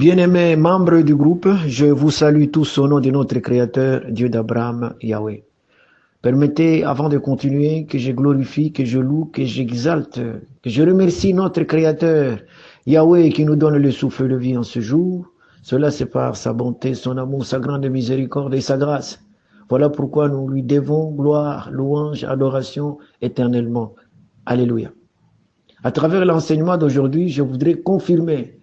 Bien-aimés membres du groupe, je vous salue tous au nom de notre Créateur, Dieu d'Abraham, Yahweh. Permettez, avant de continuer, que je glorifie, que je loue, que j'exalte, que je remercie notre Créateur, Yahweh, qui nous donne le souffle de vie en ce jour. Cela, c'est par sa bonté, son amour, sa grande miséricorde et sa grâce. Voilà pourquoi nous lui devons gloire, louange, adoration éternellement. Alléluia. À travers l'enseignement d'aujourd'hui, je voudrais confirmer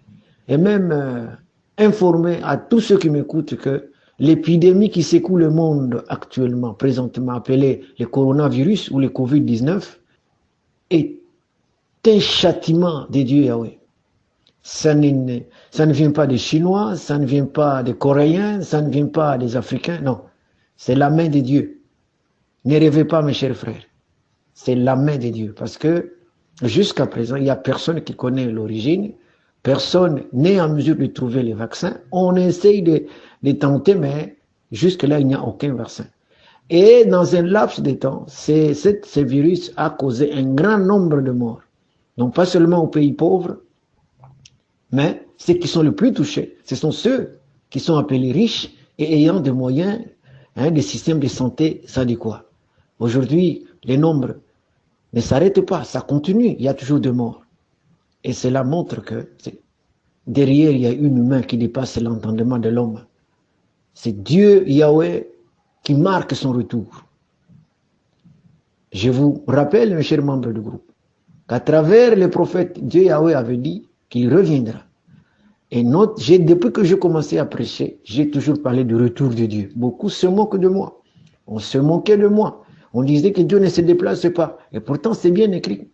et même informer à tous ceux qui m'écoutent que l'épidémie qui secoue le monde actuellement, présentement appelée le coronavirus ou le Covid-19, est un châtiment de Dieu Yahweh. Ça ne vient pas des Chinois, ça ne vient pas des Coréens, ça ne vient pas des Africains, non. C'est la main de Dieu. Ne rêvez pas, mes chers frères. C'est la main de Dieu. Parce que jusqu'à présent, il n'y a personne qui connaît l'origine. Personne n'est en mesure de trouver les vaccins. On essaye de tenter, mais jusque-là, il n'y a aucun vaccin. Et dans un laps de temps, ce virus a causé un grand nombre de morts. Donc pas seulement aux pays pauvres, mais ceux qui sont les plus touchés, ce sont ceux qui sont appelés riches et ayant des moyens, des systèmes de santé adéquats. Aujourd'hui, les nombres ne s'arrêtent pas, ça continue, il y a toujours des morts. Et cela montre que derrière, il y a une main qui dépasse l'entendement de l'homme. C'est Dieu, Yahweh, qui marque son retour. Je vous rappelle, mes chers membres du groupe, qu'à travers les prophètes, Dieu, Yahweh, avait dit qu'il reviendra. Et depuis que j'ai commencé à prêcher, j'ai toujours parlé du retour de Dieu. Beaucoup se moquent de moi. On se moquait de moi. On disait que Dieu ne se déplace pas. Et pourtant, c'est bien écrit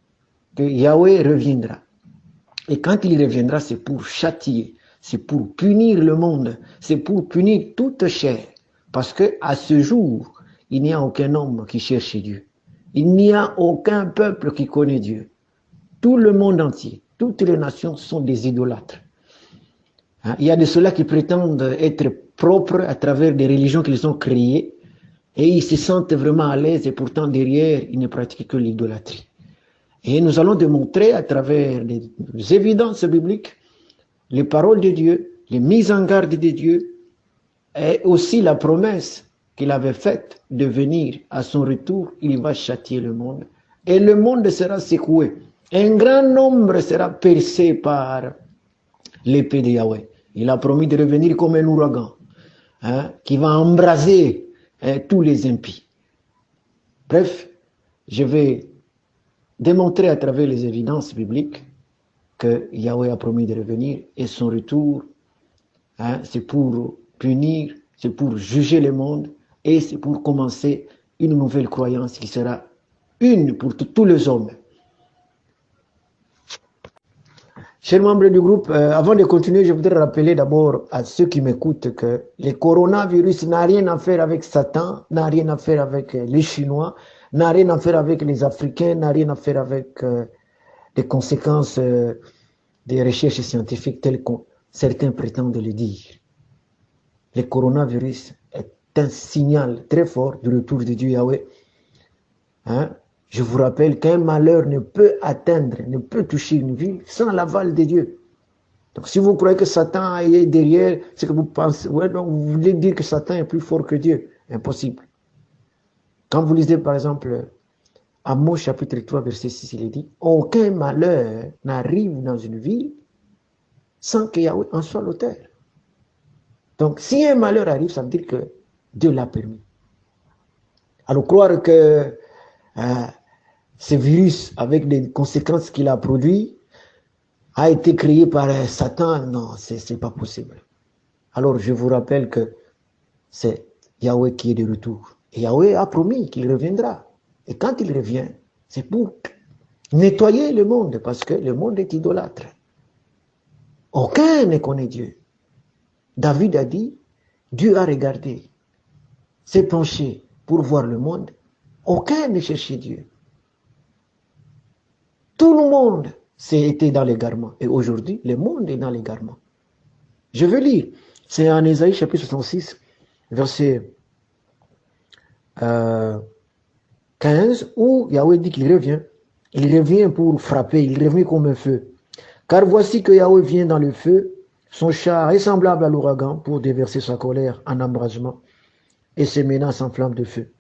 que Yahweh reviendra. Et quand il reviendra, c'est pour châtier, c'est pour punir le monde, c'est pour punir toute chair. Parce que à ce jour, il n'y a aucun homme qui cherche Dieu. Il n'y a aucun peuple qui connaît Dieu. Tout le monde entier, toutes les nations sont des idolâtres. Il y a de ceux-là qui prétendent être propres à travers des religions qu'ils ont créées et ils se sentent vraiment à l'aise et pourtant derrière, ils ne pratiquent que l'idolâtrie. Et nous allons démontrer à travers les évidences bibliques, les paroles de Dieu, les mises en garde de Dieu, et aussi la promesse qu'il avait faite de venir à son retour, il va châtier le monde. Et le monde sera secoué. Un grand nombre sera percé par l'épée de Yahweh. Il a promis de revenir comme un ouragan, qui va embraser tous les impies. Bref, je vais démontrer à travers les évidences bibliques que Yahweh a promis de revenir et son retour, c'est pour punir, c'est pour juger le monde et c'est pour commencer une nouvelle croyance qui sera une pour tous les hommes. Chers membres du groupe, avant de continuer, je voudrais rappeler d'abord à ceux qui m'écoutent que le coronavirus n'a rien à faire avec Satan, n'a rien à faire avec les Chinois, n'a rien à faire avec les Africains, n'a rien à faire avec les conséquences des recherches scientifiques telles que certains prétendent le dire. Le coronavirus est un signal très fort du retour de Dieu Yahweh. Je vous rappelle qu'un malheur ne peut atteindre, ne peut toucher une ville sans l'aval de Dieu. Donc si vous croyez que Satan est derrière, c'est que vous pensez, vous voulez dire que Satan est plus fort que Dieu. Impossible. Quand vous lisez par exemple Amos chapitre 3 verset 6, il est dit « Aucun malheur n'arrive dans une ville sans que Yahweh en soit l'auteur. » Donc si un malheur arrive, ça veut dire que Dieu l'a permis. Alors croire que ce virus, avec des conséquences qu'il a produit, a été créé par Satan, non, c'est pas possible. Alors je vous rappelle que c'est Yahweh qui est de retour. Et Yahweh a promis qu'il reviendra. Et quand il revient, c'est pour nettoyer le monde, parce que le monde est idolâtre. Aucun ne connaît Dieu. David a dit, Dieu a regardé, s'est penché pour voir le monde. Aucun ne cherchait Dieu. Tout le monde était dans l'égarement. Et aujourd'hui, le monde est dans l'égarement. Je veux lire. C'est en Ésaïe chapitre 66, verset 15, où Yahweh dit qu'il revient. Il revient pour frapper, il revient comme un feu. Car voici que Yahweh vient dans le feu, Son char est semblable à l'ouragan pour déverser sa colère en embrasement et ses menaces en flammes de feu.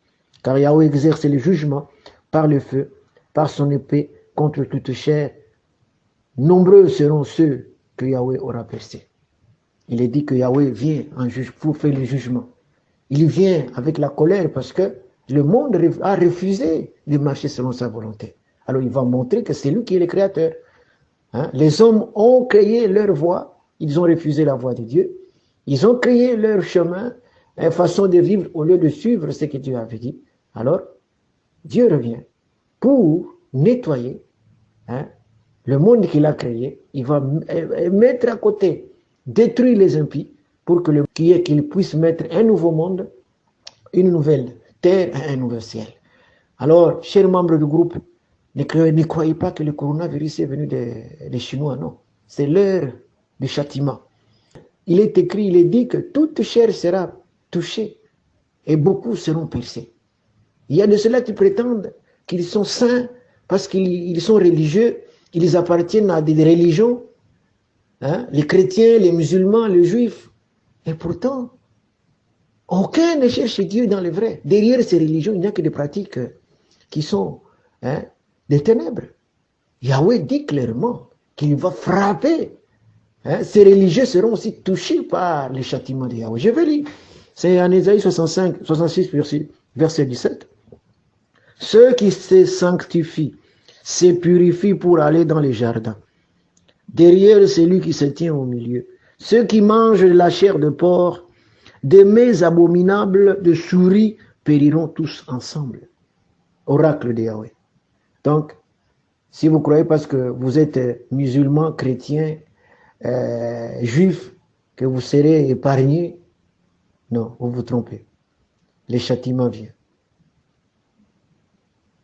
Car Yahweh exerce le jugement par le feu, par son épée contre toute chair. Nombreux seront ceux que Yahweh aura percés. Il est dit que Yahweh vient en juge pour faire le jugement. Il vient avec la colère parce que le monde a refusé de marcher selon sa volonté. Alors il va montrer que c'est lui qui est le créateur. Hein? Les hommes ont créé leur voie, ils ont refusé la voie de Dieu. Ils ont créé leur chemin, une façon de vivre au lieu de suivre ce que Dieu avait dit. Alors, Dieu revient pour nettoyer le monde qu'il a créé. Il va mettre à côté, détruire les impies pour que qu'il puisse mettre un nouveau monde, une nouvelle terre et un nouveau ciel. Alors, chers membres du groupe, ne croyez pas que le coronavirus est venu des Chinois, non. C'est l'heure du châtiment. Il est écrit, il est dit que toute chair sera touchée et beaucoup seront percés. Il y a de ceux-là qui prétendent qu'ils sont saints parce qu'ils sont religieux, ils appartiennent à des religions, les chrétiens, les musulmans, les juifs. Et pourtant, aucun ne cherche Dieu dans le vrai. Derrière ces religions, il n'y a que des pratiques qui sont des ténèbres. Yahweh dit clairement qu'il va frapper. Ces religieux seront aussi touchés par les châtiments de Yahweh. Je vais lire. C'est en Ésaïe 66, verset 17. Ceux qui se sanctifient, se purifient pour aller dans les jardins. Derrière celui qui se tient au milieu. Ceux qui mangent de la chair de porc, des mets abominables de souris périront tous ensemble. Oracle de Yahweh. Donc, si vous croyez parce que vous êtes musulman, chrétien, juif, que vous serez épargnés, non, vous vous trompez. Les châtiments viennent.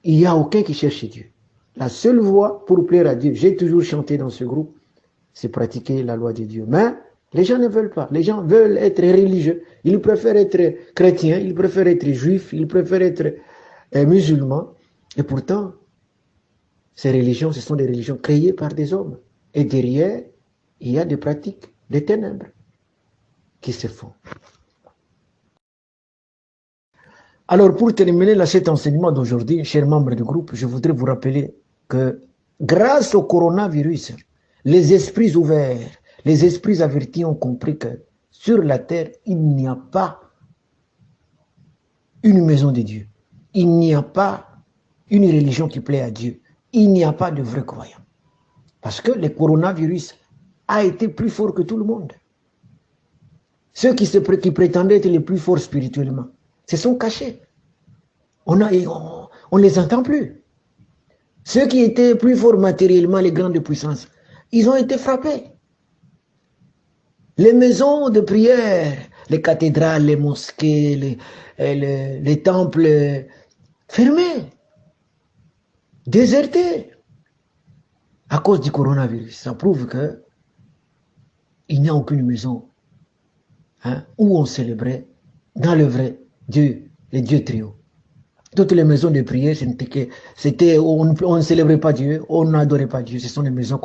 Il n'y a aucun qui cherche Dieu. La seule voie pour plaire à Dieu, j'ai toujours chanté dans ce groupe, c'est pratiquer la loi de Dieu. Mais les gens ne veulent pas. Les gens veulent être religieux. Ils préfèrent être chrétiens, ils préfèrent être juifs, ils préfèrent être musulmans. Et pourtant, ces religions, ce sont des religions créées par des hommes. Et derrière, il y a des pratiques, des ténèbres qui se font. Alors, pour terminer cet enseignement d'aujourd'hui, chers membres du groupe, je voudrais vous rappeler que grâce au coronavirus, les esprits ouverts, les esprits avertis ont compris que sur la terre, il n'y a pas une maison de Dieu. Il n'y a pas une religion qui plaît à Dieu. Il n'y a pas de vrais croyants. Parce que le coronavirus a été plus fort que tout le monde. Ceux qui prétendaient être les plus forts spirituellement se sont cachés. On ne les entend plus. Ceux qui étaient plus forts matériellement, les grandes puissances, ils ont été frappés. Les maisons de prière, les cathédrales, les mosquées, les temples fermés, désertés à cause du coronavirus. Ça prouve que il n'y a aucune maison où on célébrait dans le vrai Dieu, le Dieu trio. Toutes les maisons de prière, on ne célébrait pas Dieu, on n'adorait pas Dieu. Ce sont des maisons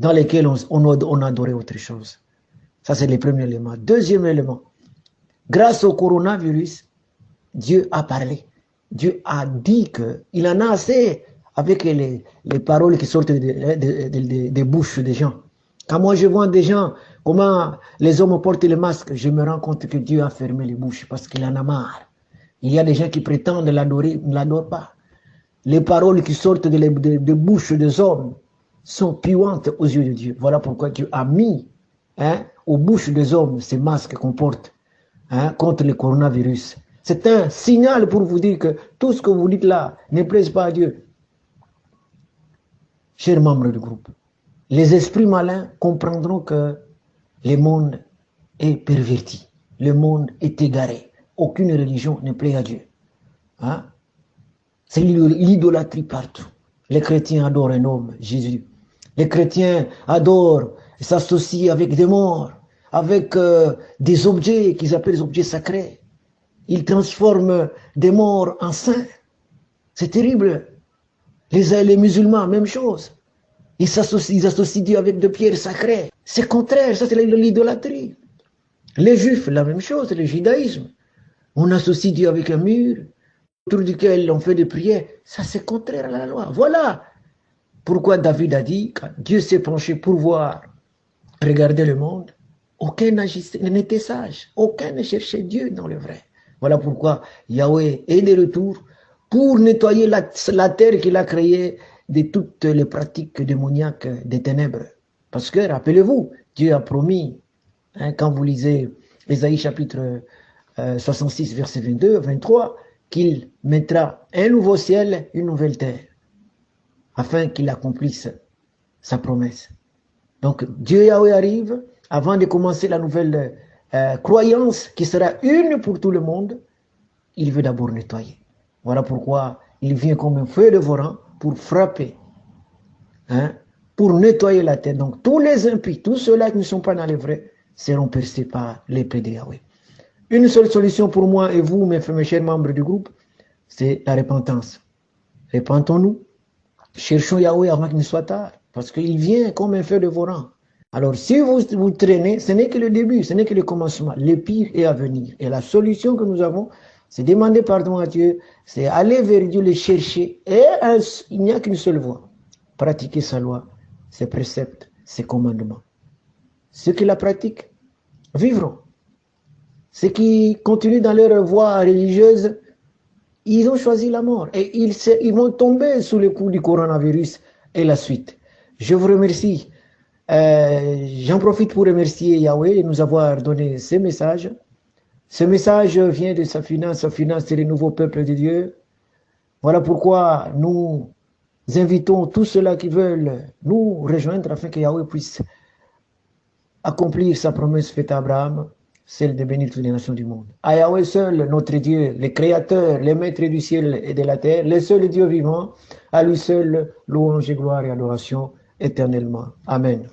dans lesquelles on adorait autre chose. Ça, c'est le premier élément. Deuxième élément, grâce au coronavirus, Dieu a parlé. Dieu a dit qu'il en a assez avec les paroles qui sortent des bouches des gens. Quand moi je vois des gens, comment les hommes portent les masques, je me rends compte que Dieu a fermé les bouches parce qu'il en a marre. Il y a des gens qui prétendent l'adorer, ne l'adorent pas. Les paroles qui sortent des bouches des hommes sont puantes aux yeux de Dieu. Voilà pourquoi Dieu a mis aux bouches des hommes ces masques qu'on porte contre le coronavirus. C'est un signal pour vous dire que tout ce que vous dites là ne plaise pas à Dieu. Chers membres du groupe, les esprits malins comprendront que le monde est perverti, le monde est égaré. Aucune religion ne plaît à Dieu. C'est l'idolâtrie partout. Les chrétiens adorent un homme, Jésus. Les chrétiens adorent et s'associent avec des morts, avec des objets qu'ils appellent des objets sacrés. Ils transforment des morts en saints. C'est terrible. Les musulmans, même chose. Ils associent Dieu avec des pierres sacrées. C'est contraire, ça c'est l'idolâtrie. Les Juifs, la même chose, le judaïsme. On associe Dieu avec un mur, autour duquel on fait des prières. Ça c'est contraire à la loi. Voilà pourquoi David a dit, quand Dieu s'est penché pour voir, regarder le monde, aucun n'était sage, aucun ne cherchait Dieu dans le vrai. Voilà pourquoi Yahweh est de retour pour nettoyer la terre qu'il a créée de toutes les pratiques démoniaques des ténèbres. Parce que, rappelez-vous, Dieu a promis, hein, quand vous lisez Ésaïe chapitre 66, verset 22, 23, qu'il mettra un nouveau ciel, une nouvelle terre, afin qu'il accomplisse sa promesse. Donc, Dieu Yahweh arrive, avant de commencer la nouvelle croyance qui sera une pour tout le monde, il veut d'abord nettoyer. Voilà pourquoi il vient comme un feu dévorant pour frapper, hein, pour nettoyer la terre. Donc, tous les impies, tous ceux-là qui ne sont pas dans les vrais, seront percés par l'épée de Yahweh. Une seule solution pour moi et vous, mes chers membres du groupe, c'est la repentance. Repentons-nous. Cherchons Yahweh avant qu'il ne soit tard, parce qu'il vient comme un feu dévorant. Alors, si vous traînez, ce n'est que le début, ce n'est que le commencement. Le pire est à venir. Et la solution que nous avons, c'est demander pardon à Dieu, c'est aller vers Dieu, le chercher. Et il n'y a qu'une seule voie. Pratiquer sa loi, ses préceptes, ses commandements. Ceux qui la pratiquent vivront. Ceux qui continuent dans leur voie religieuse, ils ont choisi la mort. Et ils vont tomber sous le coup du coronavirus et la suite. Je vous remercie. J'en profite pour remercier Yahweh de nous avoir donné ce message. Ce message vient de Safina. Safina, c'est le nouveau peuple de Dieu. Voilà pourquoi nous invitons tous ceux-là qui veulent nous rejoindre afin que Yahweh puisse accomplir sa promesse faite à Abraham, celle de bénir toutes les nations du monde. À Yahweh seul, notre Dieu, le Créateur, le Maître du ciel et de la terre, le seul Dieu vivant, à lui seul, louange et gloire et adoration éternellement. Amen.